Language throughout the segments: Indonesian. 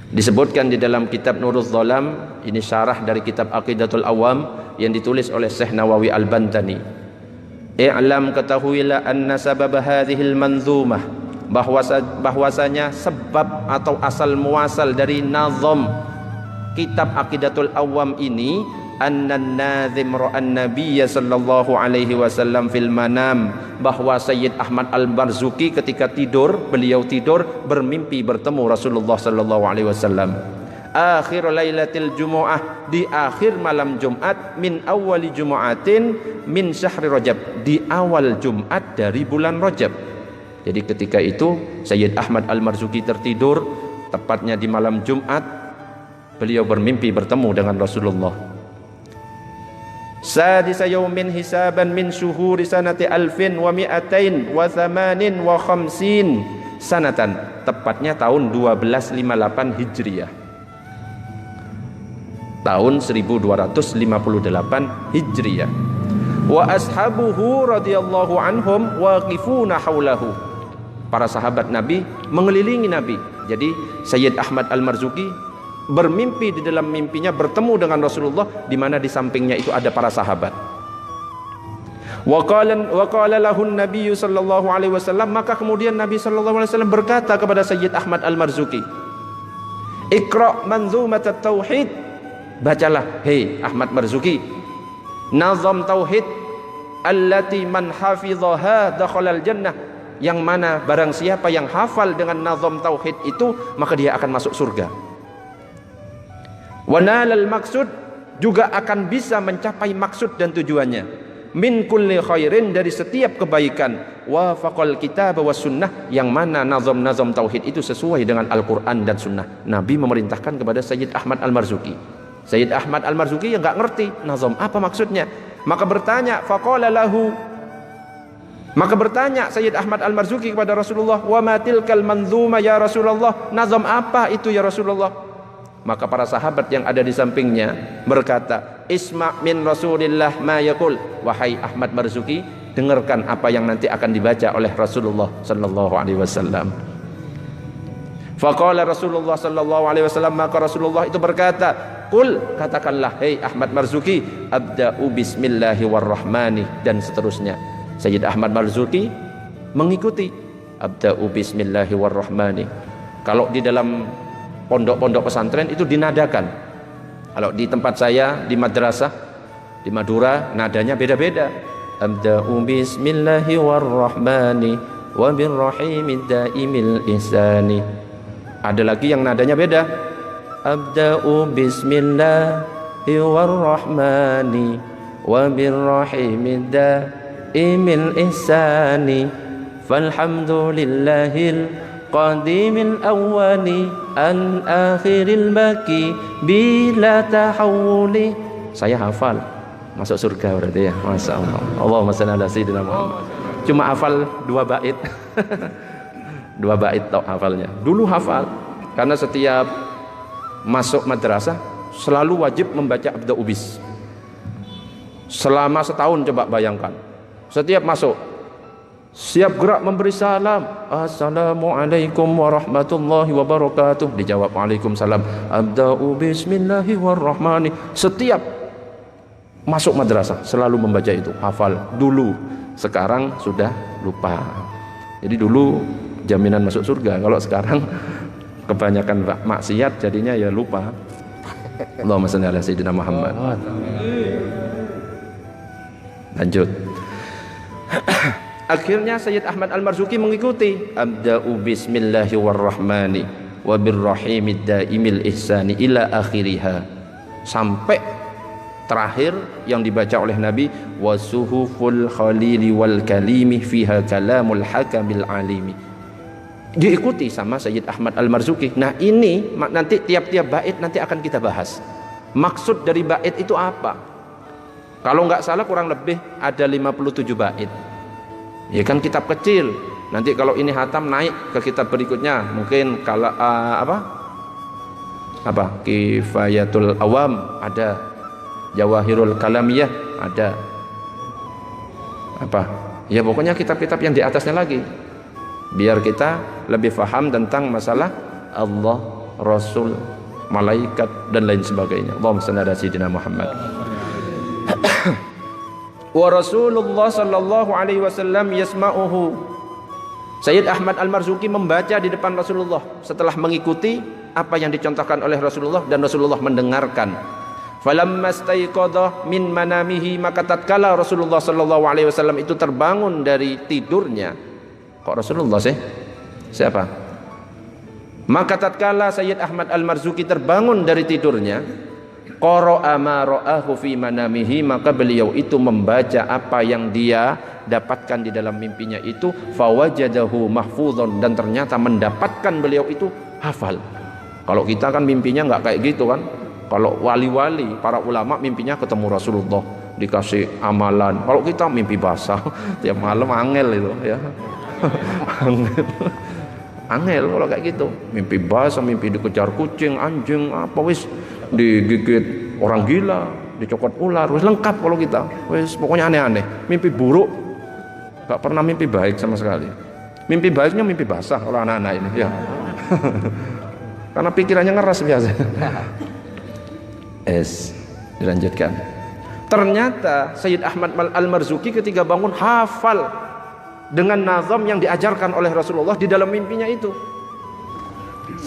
Disebutkan di dalam kitab Nuruz Dhalam, ini syarah dari kitab Aqidatul Awam yang ditulis oleh Syekh Nawawi Al-Bantani. I'lam, ketahuilah, anna sabab hadhil manzumah, bahwasanya sebab atau asal muasal dari nazam kitab Aqidatul Awam ini, annan nazim ra'an nabiyya sallallahu alaihi wasallam fil manam, bahwa Sayyid Ahmad Al-Marzuki ketika beliau tidur bermimpi bertemu Rasulullah sallallahu alaihi wasallam. Akhir lailatul jumu'ah, di akhir malam Jumat, min awwali jumu'atin min syahri Rajab, di awal Jumat dari bulan Rajab. Jadi ketika itu Sayyid Ahmad Al-Marzuki tertidur, tepatnya di malam Jumat beliau bermimpi bertemu dengan Rasulullah. Sadisa yaumin hisaban min syuhuri sanati alfin wa mi'atain wa thamanin wa khamsin sanatan, tepatnya tahun 1258 Hijriah, tahun 1258 Hijriah. Wa ashabuhu radhiyallahu anhum waqifuna haulahu, para sahabat Nabi mengelilingi Nabi. Jadi Sayyid Ahmad Al-Marzuki bermimpi, di dalam mimpinya bertemu dengan Rasulullah, di mana di sampingnya itu ada para sahabat. Wa qala lahu an-nabiy sallallahu alaihi wasallam, maka kemudian Nabi sallallahu alaihi wasallam berkata kepada Sayyid Ahmad Al-Marzuki, Iqra manzumat at-tauhid, bacalah hei Ahmad Marzuki nazam tauhid, allati man hafizaha dakhala al-jannah, yang mana barang siapa yang hafal dengan nazam tauhid itu, maka dia akan masuk surga. Wanalal maksud, juga akan bisa mencapai maksud dan tujuannya. Min kulli khairin, dari setiap kebaikan. Wafaqal kitab was sunnah, yang mana nazam tauhid itu sesuai dengan Al-Quran dan sunnah. Nabi memerintahkan kepada Sayyid Ahmad Al-Marzuki. Sayyid Ahmad Al-Marzuki yang gak ngerti nazam apa maksudnya, maka bertanya, faqala lahu, maka bertanya Sayyid Ahmad Al-Marzuki kepada Rasulullah, wa ma tilkal manzuma ya Rasulullah, nazam apa itu ya Rasulullah? Maka para sahabat yang ada di sampingnya berkata, Isma' min Rasulillah ma yaqul, wahai Ahmad Marzuki, dengarkan apa yang nanti akan dibaca oleh Rasulullah sallallahu alaihi wasallam. Faqala Rasulullah sallallahu alaihi wasallam, maka Rasulullah itu berkata, qul, katakanlah hei Ahmad Marzuki, abda'u bismillahi warrahmani, dan seterusnya. Sayyid Ahmad Marzuki mengikuti abda'u bismillahi warrahmani. Kalau di dalam pondok-pondok pesantren itu dinadakan. Kalau di tempat saya di madrasah di Madura, nadanya beda-beda. Abda'u bismillahi warrahmani wa birrahimid daimil ihsani. Ada lagi yang nadanya beda. Abda'u bismillahi warrahmani wa birrahimid daimil ihsani. Falhamdulillahil qadimil awwali an akhiril baki bila tahawuli. Saya hafal, masuk surga berarti ya. Masya Allah. Allahumma shalli ala sayyidina Muhammad. Cuma hafal 2 bait 2 bait tok hafalnya. Dulu hafal, karena setiap masuk madrasah selalu wajib membaca Abda'u bis selama setahun. Coba bayangkan, setiap masuk siap gerak memberi salam, assalamualaikum warahmatullahi wabarakatuh, dijawab waalaikumsalam, abda'u bismillahi warrahmani. Setiap masuk madrasah selalu membaca itu, hafal dulu. Sekarang sudah lupa. Jadi dulu jaminan masuk surga, kalau sekarang kebanyakan maksiat jadinya ya lupa. Allahumma shalli ala sayyidina Muhammad. Lanjut. Akhirnya Sayyid Ahmad Al-Marzuki mengikuti abda'u bismillahi warrahmani wa birrahimid daimil ihsani ila akhiriha, sampai terakhir yang dibaca oleh Nabi, wasuhuful khalili wal kalimi fiha kalamul hakamil alimi. Diikuti sama Sayyid Ahmad Al-Marzuki. Nah ini nanti tiap-tiap bait nanti akan kita bahas. Maksud dari bait itu apa? Kalau nggak salah kurang lebih ada 57 bait. Ya kan kitab kecil. Nanti kalau ini hatam naik ke kitab berikutnya, mungkin kalau Kifayatul Awam ada, Jawahirul Kalamiyah ada, ya pokoknya kitab-kitab yang di atasnya lagi, biar kita lebih paham tentang masalah Allah Rasul, malaikat dan lain sebagainya. Allahumma shalli ala sayyidina Muhammad. Wa Rasulullah sallallahu alaihi wasallam yasma'uhu. Sayyid Ahmad Al-Marzuki membaca di depan Rasulullah setelah mengikuti apa yang dicontohkan oleh Rasulullah dan Rasulullah mendengarkan. Falamma staiqadha min manamihi, maka tatkala Rasulullah sallallahu alaihi wasallam itu terbangun dari tidurnya. Kok Rasulullah sih? Siapa? Maka tatkala Sayyid Ahmad Al-Marzuki terbangun dari tidurnya, qara'a ma ra'ahu fi manamihi, maka beliau itu membaca apa yang dia dapatkan di dalam mimpinya itu, fawajadahu mahfuzan, dan ternyata mendapatkan beliau itu hafal. Kalau kita kan mimpinya nggak kayak gitu kan. Kalau wali-wali, para ulama mimpinya ketemu Rasulullah, dikasih amalan. Kalau kita mimpi basah tiap malam, angel itu ya. Angel kalau kayak gitu, mimpi basah, mimpi dikejar kucing, anjing, apa wis, digigit orang gila, dicokot ular, wis lengkap kalau kita. Wis pokoknya aneh-aneh. Mimpi buruk, gak pernah mimpi baik sama sekali. Mimpi baiknya mimpi basah kalau anak-anak ini ya. Karena pikirannya ngeras biasa. Dilanjutkan. Ternyata Sayyid Ahmad Al-Marzuki ketika bangun hafal dengan nazam yang diajarkan oleh Rasulullah di dalam mimpinya itu.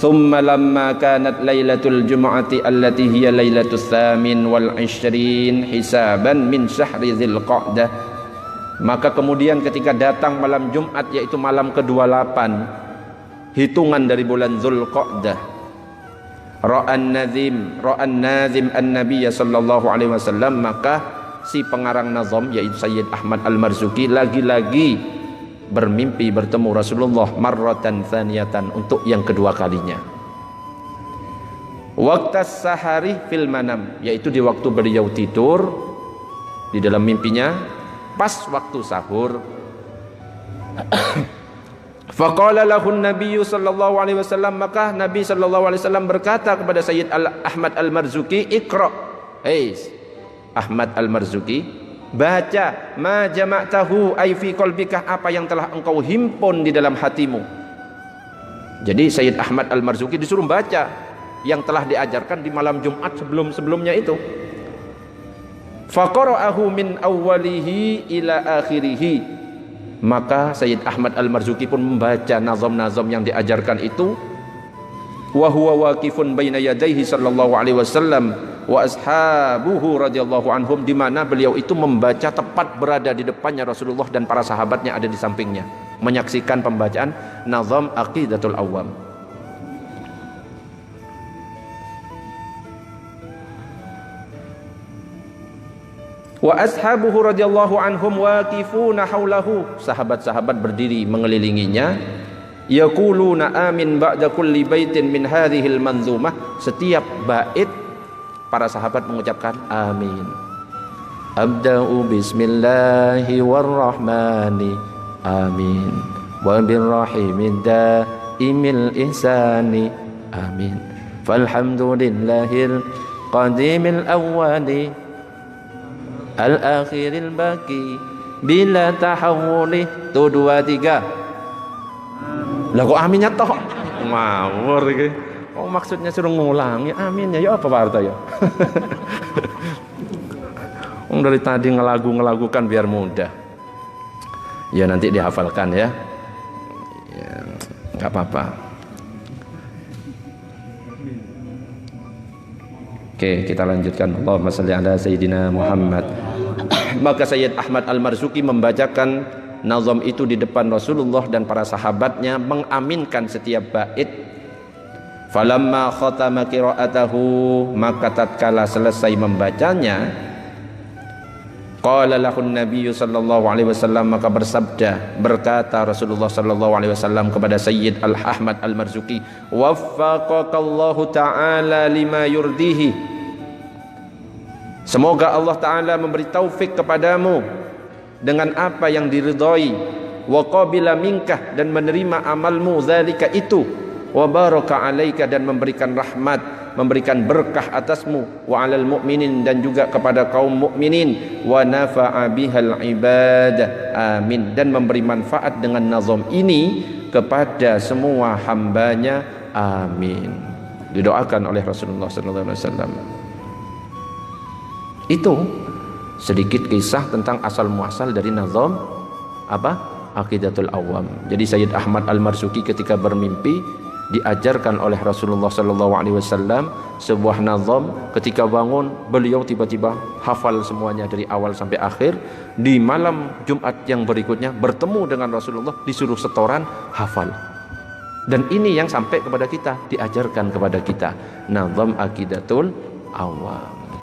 Thumma lamma kanat lailatul jumu'ati allati hiya lailatul tsamin wal 20 hisaban min syahri dzulqa'dah, maka kemudian ketika datang malam Jumat, yaitu malam ke-28 hitungan dari bulan Dzulqa'dah, ra'an nazim an-nabiy sallallahu alaihi wasallam, maka si pengarang nazam yaitu Sayyid Ahmad Al-Marzuki lagi-lagi bermimpi bertemu Rasulullah marratan tsaniyatan, untuk yang kedua kalinya. Waqtas sahari fil manam, yaitu di waktu beliau tidur di dalam mimpinya pas waktu sahur. Faqala lahu an-nabiy sallallahu alaihi wasallam, maka Nabi sallallahu alaihi wasallam berkata kepada Sayyid Ahmad Al-Marzuki, Iqra, Ahmad Al-Marzuki, baca ma jama'tahu ay fi qalbika, apa yang telah engkau himpun di dalam hatimu. Jadi Sayyid Ahmad Al-Marzuki disuruh baca yang telah diajarkan di malam Jumat sebelumnya itu. Faqara'ahu min awwalihi ila akhirih, maka Sayyid Ahmad Al-Marzuki pun membaca nazam-nazam yang diajarkan itu. Wa huwa waqifun baina yadayhi sallallahu alaihi wasallam wa ashabuhu radhiyallahu anhum, di mana beliau itu membaca tepat berada di depannya Rasulullah dan para sahabatnya ada di sampingnya menyaksikan pembacaan nazam Aqidatul Awam. Wa ashabuhu radhiyallahu anhum waqifuna haulahu, sahabat-sahabat berdiri mengelilinginya. Yaquluna amin ba'da kulli baitin min hadhil manzumah, setiap bait para sahabat mengucapkan amin. Abda'u bismillahi warrahmani amin wa birrahimid daimil ihsani amin. Falhamdulillahil qadimil awwali al-akhiril baqi bila tahawuli. Tuh 2 3. Lah kok aminnya toh ngawur iki. Oh maksudnya suruh ngulangi aminnya ya apa Pak Harto ya? Dari tadi ngelagu-ngelagukan biar mudah. Ya nanti dihafalkan ya. Ya enggak apa-apa. Oke, kita lanjutkan. Allahumma shalli ala sayyidina Muhammad. Maka Sayyid Ahmad Al-Marzuki membacakan nazam itu di depan Rasulullah dan para sahabatnya, mengaminkan setiap bait. Falamma khatama qira'atahu, maka tatkala selesai membacanya, qala lahu an-nabiy sallallahu alaihi wasallam, maka berkata Rasulullah sallallahu alaihi wasallam kepada Sayyid Ahmad Al-Marzuki, waffaqakallahu ta'ala lima yurdihi, semoga Allah Ta'ala memberi taufik kepadamu dengan apa yang diridhai, wa qabila minkah, dan menerima amalmu zalika itu, wa baraka alaika, dan memberikan rahmat, memberikan berkah atasmu, wa alal mu'minin, dan juga kepada kaum mukminin, wa nafa'a bihal ibadah amin, dan memberi manfaat dengan nazam ini kepada semua hambanya amin. didoakan oleh Rasulullah SAW. Itu sedikit kisah tentang asal muasal dari nazam Aqidatul Awam. Jadi Sayyid Ahmad Al-Marzuki ketika bermimpi diajarkan oleh Rasulullah SAW sebuah nazam. Ketika bangun beliau tiba-tiba hafal semuanya dari awal sampai akhir. Di malam Jumat yang berikutnya bertemu dengan Rasulullah, disuruh setoran hafal. Dan ini yang sampai kepada kita, diajarkan kepada kita nazam Aqidatul Awam.